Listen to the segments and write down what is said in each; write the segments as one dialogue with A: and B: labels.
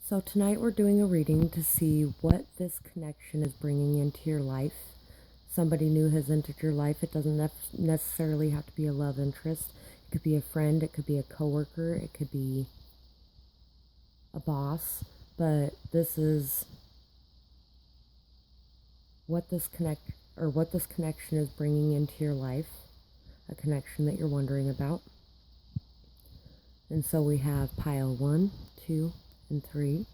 A: So tonight we're doing a reading to see what this connection is bringing into your life. Somebody new has entered your life. It doesn't necessarily have to be a love interest. It could be a friend, it could be a coworker, it could be a boss, but this is what this connection is bringing into your life, a connection that you're wondering about. And so we have pile 1, 2, and 3.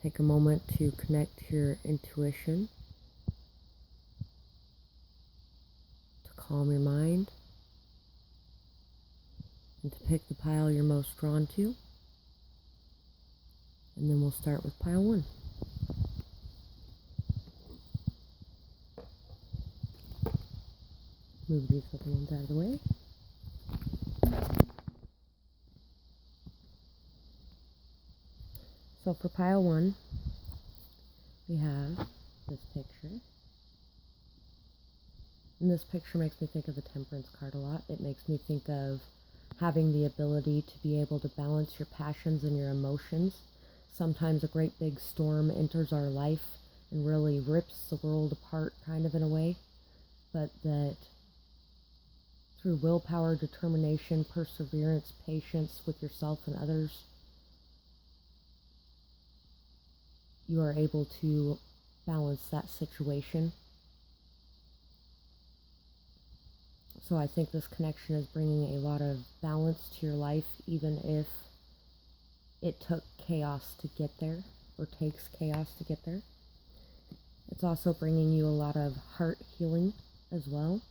A: Take a moment to connect to your intuition, to calm your mind, and to pick the pile you're most drawn to. And then we'll start with pile 1. Move these other ones out of the way. So for pile 1, we have this picture. And this picture makes me think of the Temperance card a lot. It makes me think of having the ability to be able to balance your passions and your emotions. Sometimes a great big storm enters our life and really rips the world apart, kind of in a way. But that through willpower, determination, perseverance, patience with yourself and others, you are able to balance that situation. So I think this connection is bringing a lot of balance to your life, even if it took chaos to get there, or takes chaos to get there. It's also bringing you a lot of heart healing as well.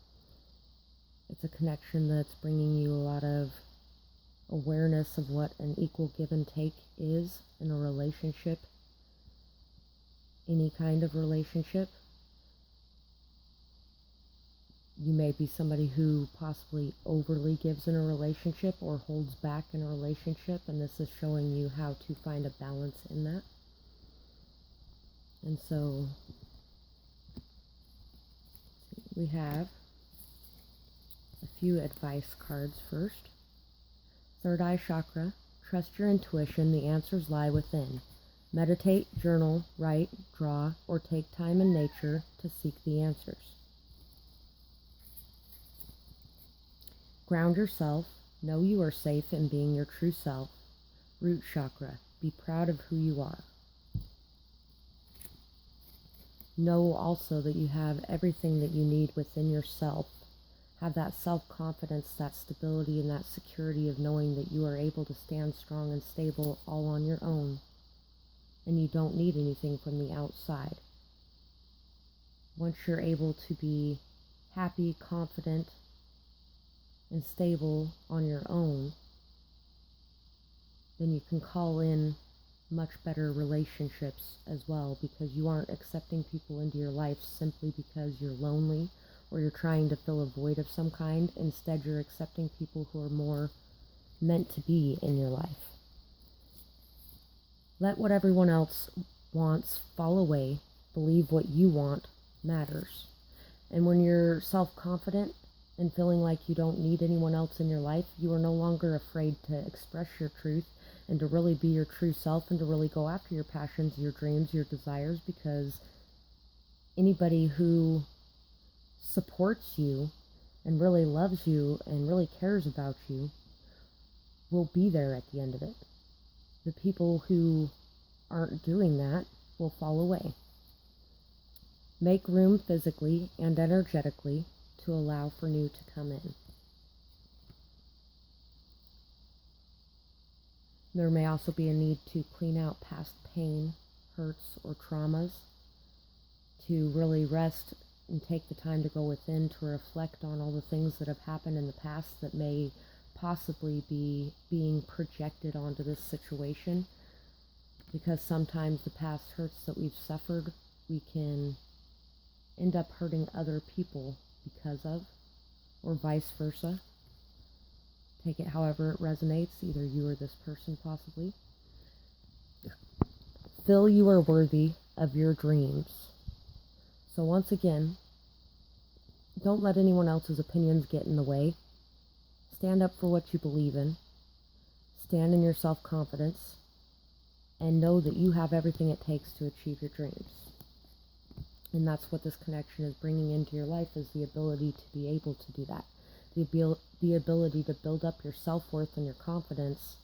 A: It's a connection that's bringing you a lot of awareness of what an equal give and take is in a relationship, any kind of relationship. You may be somebody who possibly overly gives in a relationship or holds back in a relationship, and this is showing you how to find a balance in that. And so we have a few advice cards first. Third eye chakra. Trust your intuition. The answers lie within. Meditate, journal, write, draw, or take time in nature to seek the answers. Ground yourself. Know you are safe in being your true self. Root chakra. Be proud of who you are. Know also that you have everything that you need within yourself. Have that self-confidence, that stability, and that security of knowing that you are able to stand strong and stable all on your own. And you don't need anything from the outside. Once you're able to be happy, confident, and stable on your own, then you can call in much better relationships as well, because you aren't accepting people into your life simply because you're lonely or you're trying to fill a void of some kind. Instead, you're accepting people who are more meant to be in your life. Let what everyone else wants fall away. Believe what you want matters. And when you're self-confident and feeling like you don't need anyone else in your life, you are no longer afraid to express your truth and to really be your true self and to really go after your passions, your dreams, your desires, because anybody who supports you and really loves you and really cares about you will be there at the end of it. The people who aren't doing that will fall away. Make room physically and energetically to allow for new to come in. There may also be a need to clean out past pain, hurts, or traumas, to really rest and take the time to go within to reflect on all the things that have happened in the past that may possibly be being projected onto this situation. Because sometimes the past hurts that we've suffered, we can end up hurting other people because of, or vice versa. Take it however it resonates, either you or this person possibly. Feel you are worthy of your dreams. So once again, don't let anyone else's opinions get in the way. Stand up for what you believe in. Stand in your self-confidence. and know that you have everything it takes to achieve your dreams. And that's what this connection is bringing into your life, is the ability to be able to do that. The ability to build up your self-worth and your confidence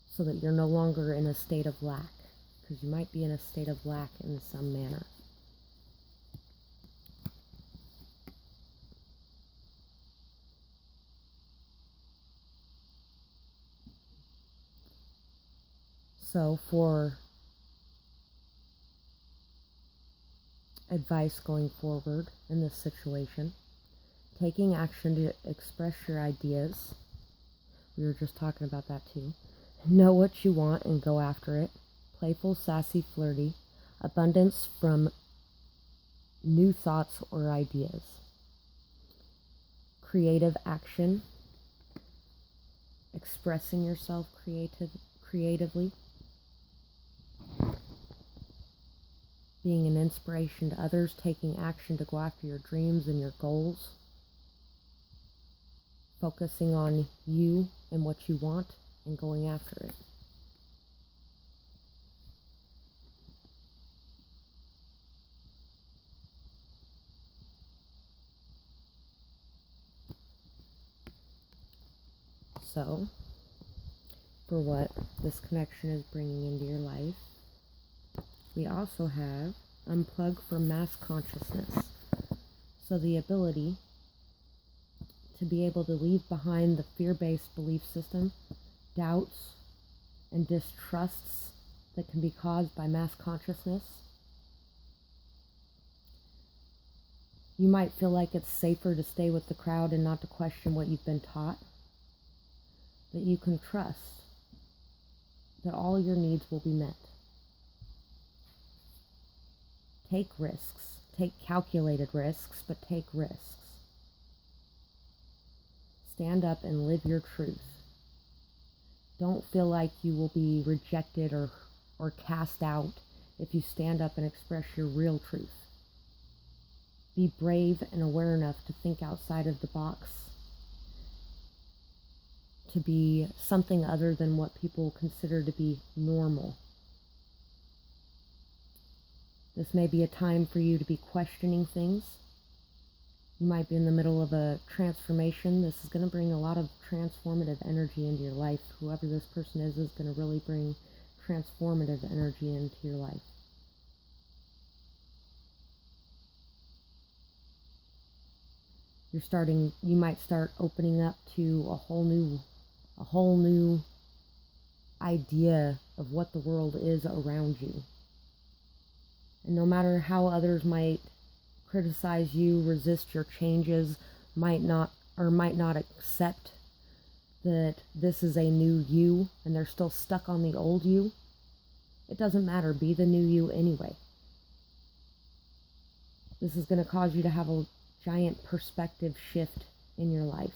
A: so that you're no longer in a state of lack, because you might be in a state of lack in some manner. So for advice going forward in this situation, taking action to express your ideas. We were just talking about that too. Know what you want and go after it. Playful, sassy, flirty. Abundance from new thoughts or ideas. Creative action. Expressing yourself creatively. Being an inspiration to others. Taking action to go after your dreams and your goals. Focusing on you and what you want and going after it. So, for what this connection is bringing into your life, we also have unplug from mass consciousness. So the ability to be able to leave behind the fear-based belief system, doubts, and distrusts that can be caused by mass consciousness. You might feel like it's safer to stay with the crowd and not to question what you've been taught. That you can trust that all your needs will be met. Take risks. Take calculated risks, but take risks. Stand up and live your truth. Don't feel like you will be rejected or cast out if you stand up and express your real truth. Be brave and aware enough to think outside of the box, to be something other than what people consider to be normal. This may be a time for you to be questioning things. You might be in the middle of a transformation. This is going to bring a lot of transformative energy into your life. Whoever this person is going to really bring transformative energy into your life. You might start opening up to a whole new idea of what the world is around you. And no matter how others might criticize you, resist your changes, might not accept that this is a new you and they're still stuck on the old you, it doesn't matter. Be the new you anyway. This is going to cause you to have a giant perspective shift in your life.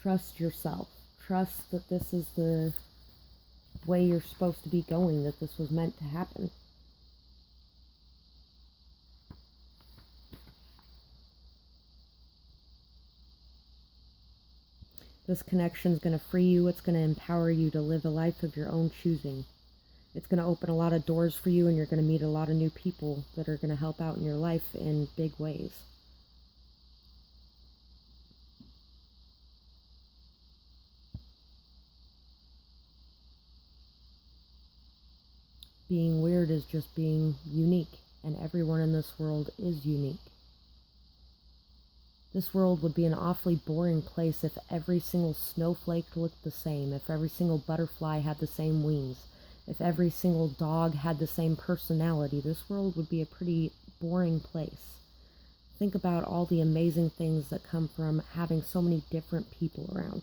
A: Trust yourself. Trust that this is the way you're supposed to be going, that this was meant to happen. This connection is going to free you. It's going to empower you to live a life of your own choosing. It's going to open a lot of doors for you, and you're going to meet a lot of new people that are going to help out in your life in big ways. Being weird is just being unique, and everyone in this world is unique. This world would be an awfully boring place if every single snowflake looked the same, if every single butterfly had the same wings, if every single dog had the same personality. This world would be a pretty boring place. Think about all the amazing things that come from having so many different people around.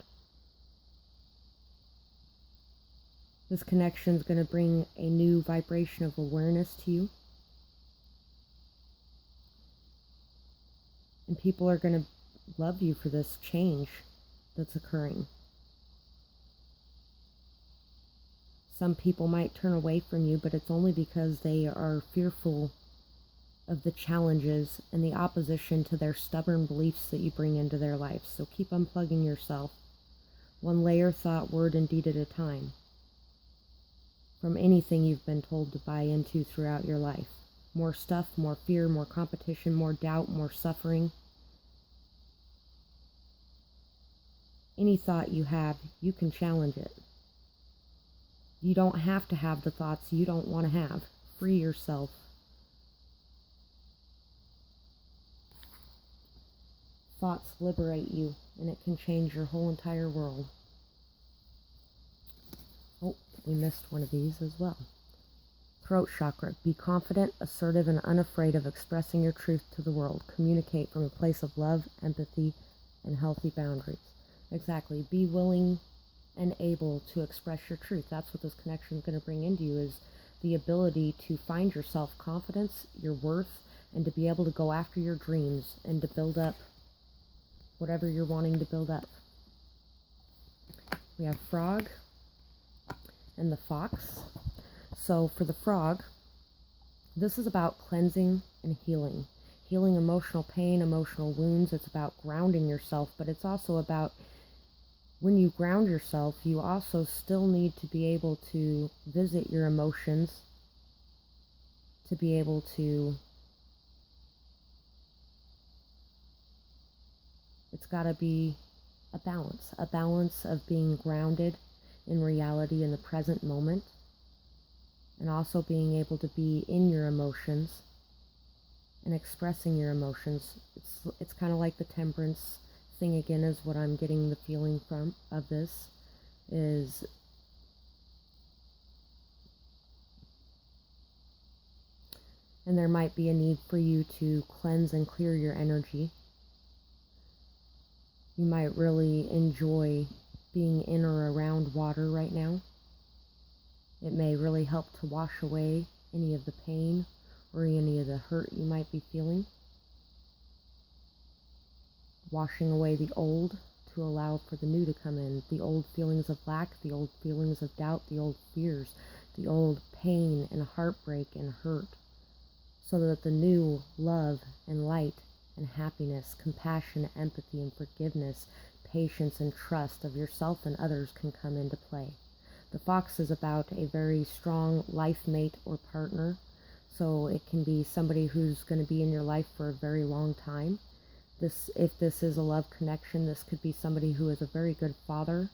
A: This connection is going to bring a new vibration of awareness to you. And people are going to love you for this change that's occurring. Some people might turn away from you, but it's only because they are fearful of the challenges and the opposition to their stubborn beliefs that you bring into their life. So keep unplugging yourself, one layer, thought, word, and deed at a time. from anything you've been told to buy into throughout your life. More stuff, more fear, more competition, more doubt, more suffering. Any thought you have, you can challenge it. You don't have to have the thoughts you don't want to have. Free yourself. Thoughts liberate you, and it can change your whole entire world. Oh, we missed one of these as well. Throat chakra. Be confident, assertive, and unafraid of expressing your truth to the world. Communicate from a place of love, empathy, and healthy boundaries. Exactly. Be willing and able to express your truth. That's what this connection is going to bring into you, is the ability to find your self-confidence, your worth, and to be able to go after your dreams and to build up whatever you're wanting to build up. We have frog and the fox. So for the frog, this is about cleansing and healing. Healing emotional pain, emotional wounds. It's about grounding yourself, but it's also about when you ground yourself, you also still need to be able to visit your emotions, to be able to, it's got to be a balance of being grounded in reality in the present moment, and also being able to be in your emotions and expressing your emotions. It's kind of like the temperance thing again, is what I'm getting the feeling from of this, is and there might be a need for you to cleanse and clear your energy. You might really enjoy being in or around water right now. It may really help to wash away any of the pain or any of the hurt you might be feeling. Washing away the old to allow for the new to come in. The old feelings of lack, the old feelings of doubt, the old fears, the old pain and heartbreak and hurt, so that the new love and light and happiness, compassion, empathy, and forgiveness, patience, and trust of yourself and others can come into play. The fox is about a very strong life mate or partner, so it can be somebody who's going to be in your life for a very long time. If this is a love connection, this could be somebody who is a very good father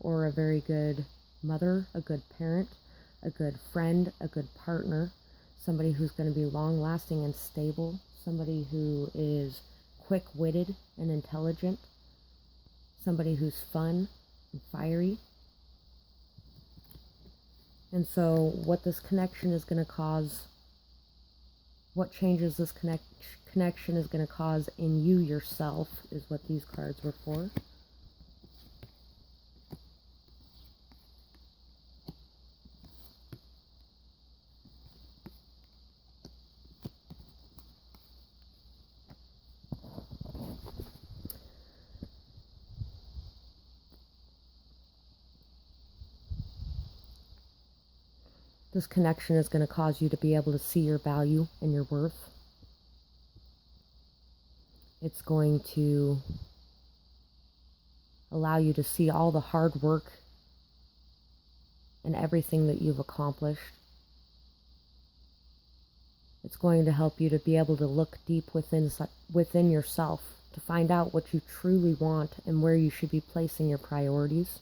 A: or a very good mother, a good parent, a good friend, a good partner, somebody who's going to be long-lasting and stable, somebody who is quick-witted and intelligent, somebody who's fun and fiery. And so what this connection is going to cause, what changes this connection is going to cause in you yourself, is what these cards were for. This connection is going to cause you to be able to see your value and your worth. It's going to allow you to see all the hard work and everything that you've accomplished. It's going to help you to be able to look deep within yourself, to find out what you truly want and where you should be placing your priorities.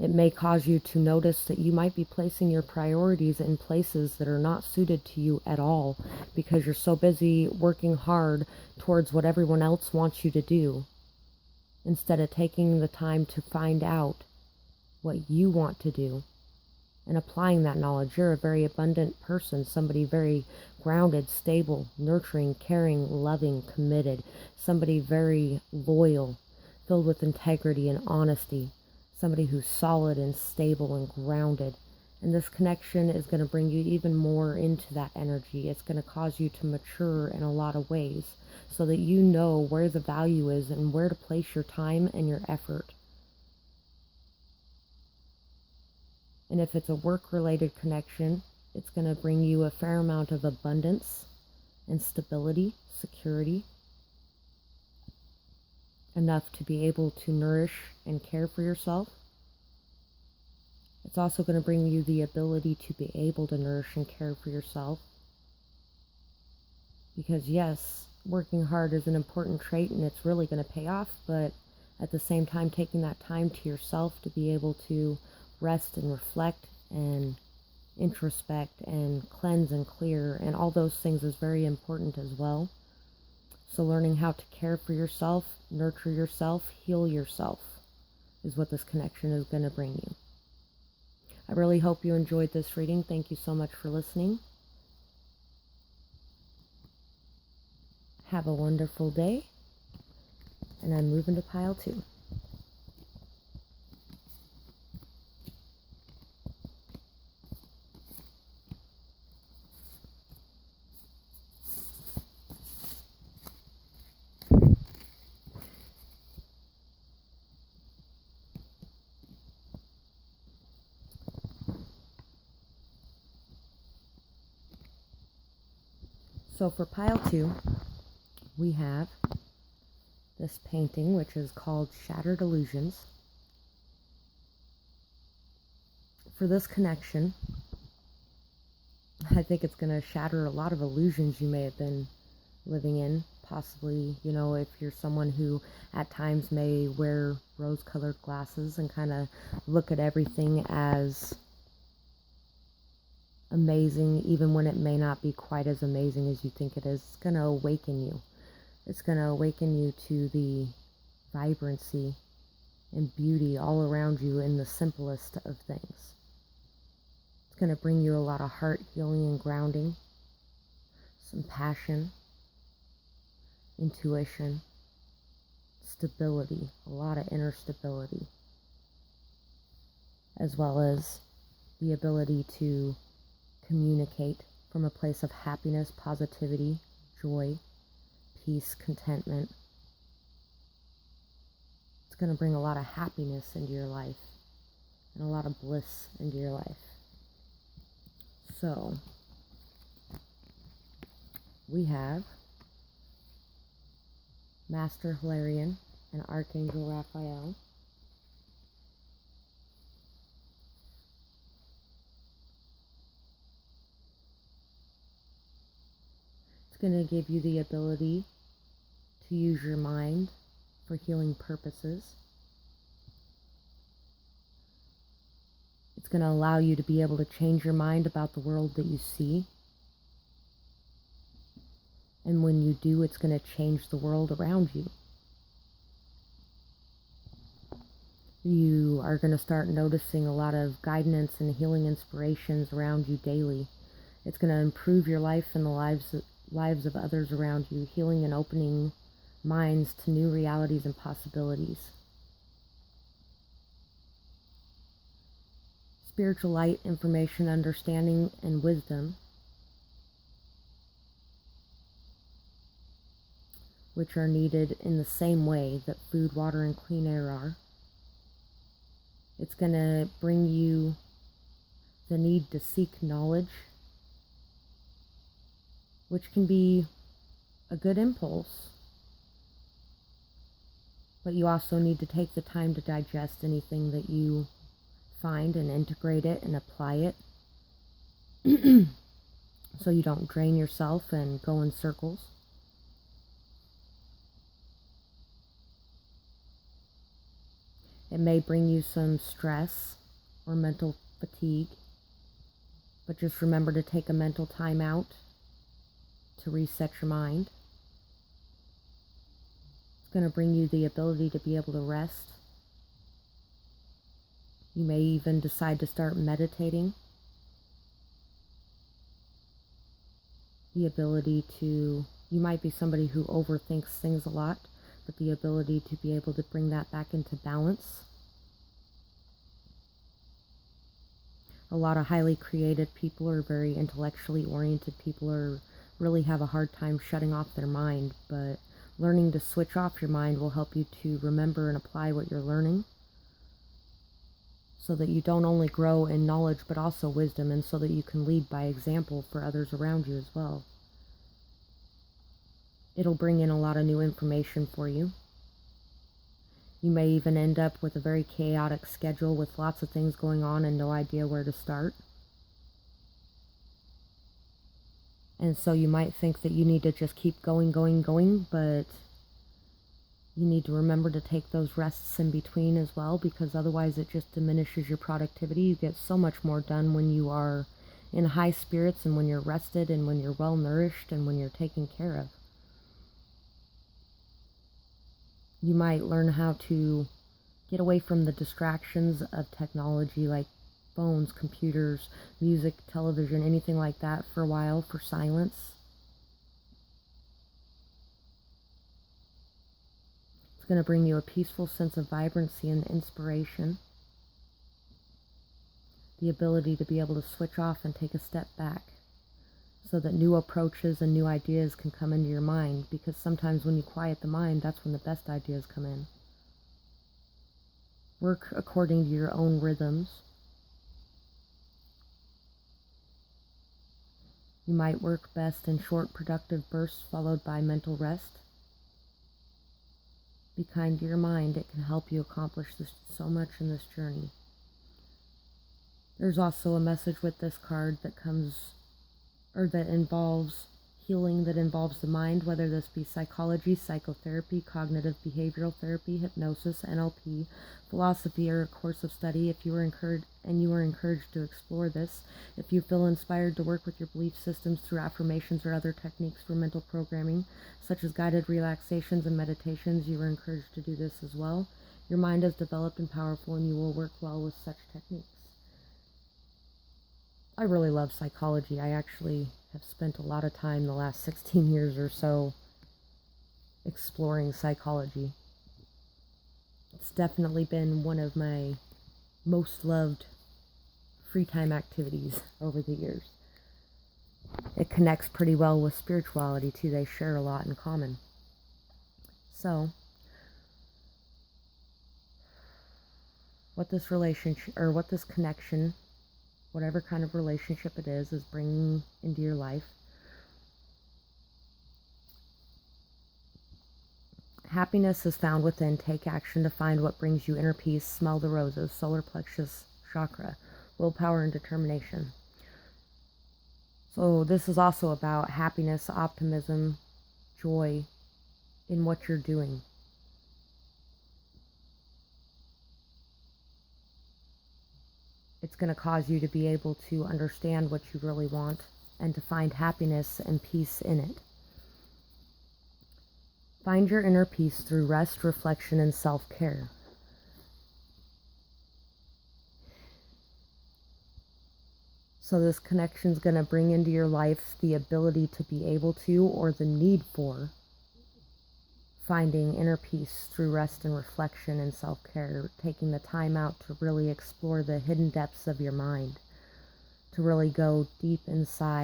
A: It may cause you to notice that you might be placing your priorities in places that are not suited to you at all, because you're so busy working hard towards what everyone else wants you to do, instead of taking the time to find out what you want to do and applying that knowledge. You're a very abundant person, somebody very grounded, stable, nurturing, caring, loving, committed, somebody very loyal, filled with integrity and honesty, somebody who's solid and stable and grounded. And this connection is going to bring you even more into that energy. It's going to cause you to mature in a lot of ways, so that you know where the value is and where to place your time and your effort. And if it's a work-related connection, it's going to bring you a fair amount of abundance and stability, security, enough to be able to nourish and care for yourself. It's also going to bring you the ability to be able to nourish and care for yourself. Because yes, working hard is an important trait and it's really going to pay off, but at the same time, taking that time to yourself to be able to rest and reflect and introspect and cleanse and clear and all those things is very important as well. So learning how to care for yourself, nurture yourself, heal yourself is what this connection is going to bring you. I really hope you enjoyed this reading. Thank you so much for listening. Have a wonderful day. And I'm moving to pile 2. So for pile 2, we have this painting, which is called Shattered Illusions. For this connection, I think it's going to shatter a lot of illusions you may have been living in. Possibly, if you're someone who at times may wear rose-colored glasses and kind of look at everything as amazing, even when it may not be quite as amazing as you think it is. It's going to awaken you. It's going to awaken you to the vibrancy and beauty all around you in the simplest of things. It's going to bring you a lot of heart healing and grounding, some passion, intuition, stability, a lot of inner stability, as well as the ability to communicate from a place of happiness, positivity, joy, peace, contentment. It's going to bring a lot of happiness into your life and a lot of bliss into your life. So, we have Master Hilarion and Archangel Raphael. It's going to give you the ability to use your mind for healing purposes. It's going to allow you to be able to change your mind about the world that you see. And when you do, it's going to change the world around you. You are going to start noticing a lot of guidance and healing inspirations around you daily. It's going to improve your life and the lives of others around you, healing and opening minds to new realities and possibilities. Spiritual light, information, understanding, and wisdom, which are needed in the same way that food, water, and clean air are. It's going to bring you the need to seek knowledge, which can be a good impulse, but you also need to take the time to digest anything that you find and integrate it and apply it so you don't drain yourself and go in circles. It may bring you some stress or mental fatigue, but just remember to take a mental time out to reset your mind. It's going to bring you the ability to be able to rest. You may even decide to start meditating. The ability to, you might be somebody who overthinks things a lot, but the ability to be able to bring that back into balance. A lot of highly creative people or very intellectually oriented people really have a hard time shutting off their mind, but learning to switch off your mind will help you to remember and apply what you're learning, so that you don't only grow in knowledge but also wisdom, and so that you can lead by example for others around you as well. It'll bring in a lot of new information for you. You may even end up with a very chaotic schedule with lots of things going on and no idea where to start. And so you might think that you need to just keep going, but you need to remember to take those rests in between as well, because otherwise it just diminishes your productivity. You get so much more done when you are in high spirits and when you're rested and when you're well nourished and when you're taken care of. You might learn how to get away from the distractions of technology like phones, computers, music, television, anything like that for a while, for silence. It's going to bring you a peaceful sense of vibrancy and inspiration. The ability to be able to switch off and take a step back so that new approaches and new ideas can come into your mind, because sometimes when you quiet the mind, that's when the best ideas come in. Work according to your own rhythms. You might work best in short, productive bursts followed by mental rest. Be kind to your mind. It can help you accomplish so much in this journey. There's also a message with this card that involves healing, that involves the mind, whether this be psychology, psychotherapy, cognitive behavioral therapy, hypnosis, NLP, philosophy, or a course of study. If you are encouraged to explore this, if you feel inspired to work with your belief systems through affirmations or other techniques for mental programming, such as guided relaxations and meditations, you are encouraged to do this as well. Your mind is developed and powerful, and you will work well with such techniques. I really love psychology. I actually have spent a lot of time the last 16 years or so exploring psychology. It's definitely been one of my most loved free time activities over the years. It connects pretty well with spirituality too. They share a lot in common. So, what this relationship, or what this connection, whatever kind of relationship it is bringing into your life. Happiness is found within. Take action to find what brings you inner peace. Smell the roses. Solar plexus chakra. Willpower and determination. So this is also about happiness, optimism, joy in what you're doing. It's going to cause you to be able to understand what you really want and to find happiness and peace in it. Find your inner peace through rest, reflection, and self-care. So this connection is going to bring into your life the ability to be able to, or the need for, finding inner peace through rest and reflection and self-care, taking the time out to really explore the hidden depths of your mind, to really go deep inside